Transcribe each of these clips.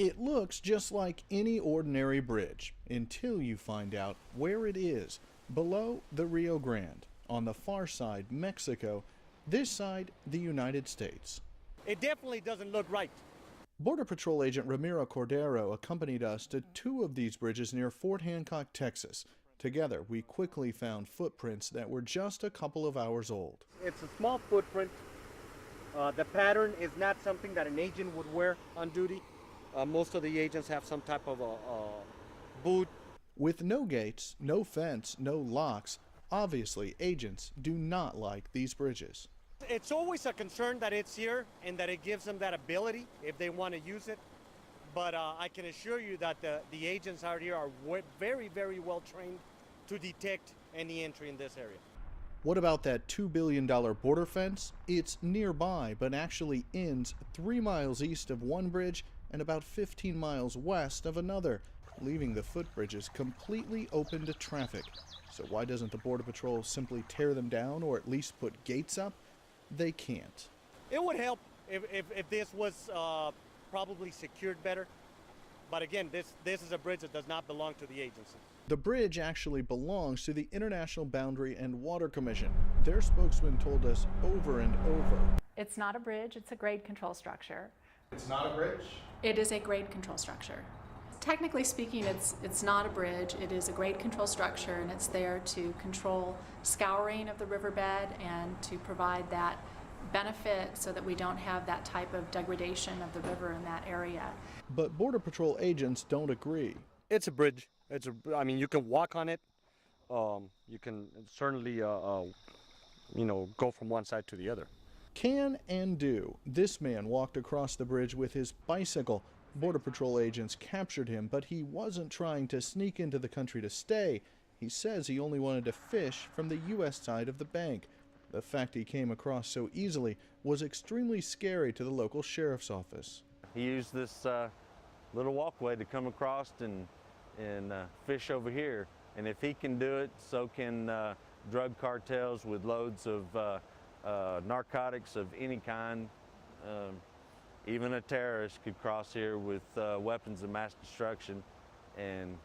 It looks just like any ordinary bridge until you find out where it is. Below the Rio Grande, on the far side Mexico, this side the United States. It definitely doesn't look right. Border Patrol agent Ramiro Cordero accompanied us to two of these bridges near Fort Hancock, Texas. Together, we quickly found footprints that were just a couple of hours old. It's a small footprint. The pattern is not something that an agent would wear on duty. Most of the agents have some type of a boot. With no gates, no fence, no locks, obviously agents do not like these bridges. It's always a concern that it's here and that it gives them that ability if they want to use it. But I can assure you that the agents out here are very, very well trained to detect any entry in this area. What about that $2 billion border fence? It's nearby, but actually ends 3 miles east of one bridge and about 15 miles west of another, leaving the footbridges completely open to traffic. So why doesn't the Border Patrol simply tear them down or at least put gates up? They can't. It would help if this was probably secured better. But again, this is a bridge that does not belong to the agency. The bridge actually belongs to the International Boundary and Water Commission. Their spokesman told us over and over. It's not a bridge, it's a grade control structure. It's not a bridge? It is a grade control structure. Technically speaking, it's not a bridge, it is a grade control structure, and it's there to control scouring of the riverbed and to provide that benefit so that we don't have that type of degradation of the river in that area. But Border Patrol agents don't agree. It's a bridge. I mean, you can walk on it. You can certainly, go from one side to the other. Can and do. This man walked across the bridge with his bicycle. Border Patrol agents captured him, but he wasn't trying to sneak into the country to stay. He says he only wanted to fish from the U.S. side of the bank. The fact he came across so easily was extremely scary to the local sheriff's office. He used this little walkway to come across and fish over here. And if he can do it, so can drug cartels with loads of narcotics of any kind. Even a terrorist could cross here with weapons of mass destruction and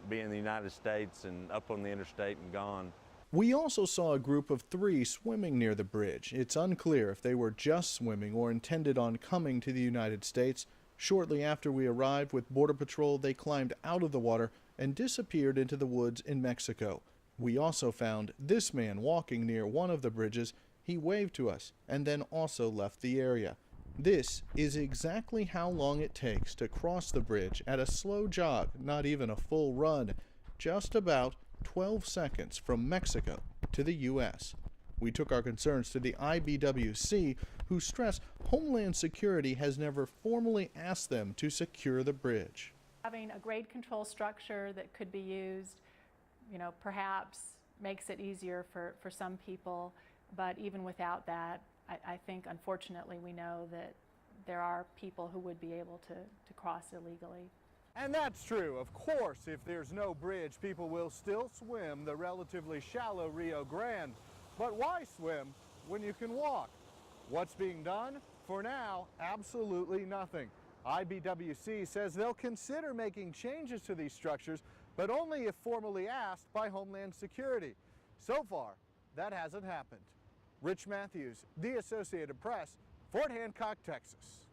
be in the United States and up on the interstate and gone. We also saw a group of 3 swimming near the bridge. It's unclear if they were just swimming or intended on coming to the United States. Shortly after we arrived with Border Patrol, they climbed out of the water and disappeared into the woods in Mexico. We also found this man walking near one of the bridges. He waved to us and then also left the area. This is exactly how long it takes to cross the bridge at a slow jog, not even a full run, just about 12 seconds from Mexico to the U.S. We took our concerns to the IBWC, who stressed Homeland Security has never formally asked them to secure the bridge. Having a grade control structure that could be used, perhaps makes it easier for some people, but even without that, I think unfortunately we know that there are people who would be able to cross illegally. And that's true. Of course, if there's no bridge, people will still swim the relatively shallow Rio Grande. But why swim when you can walk? What's being done? For now, absolutely nothing. IBWC says they'll consider making changes to these structures, but only if formally asked by Homeland Security. So far, that hasn't happened. Rich Matthews, The Associated Press, Fort Hancock, Texas.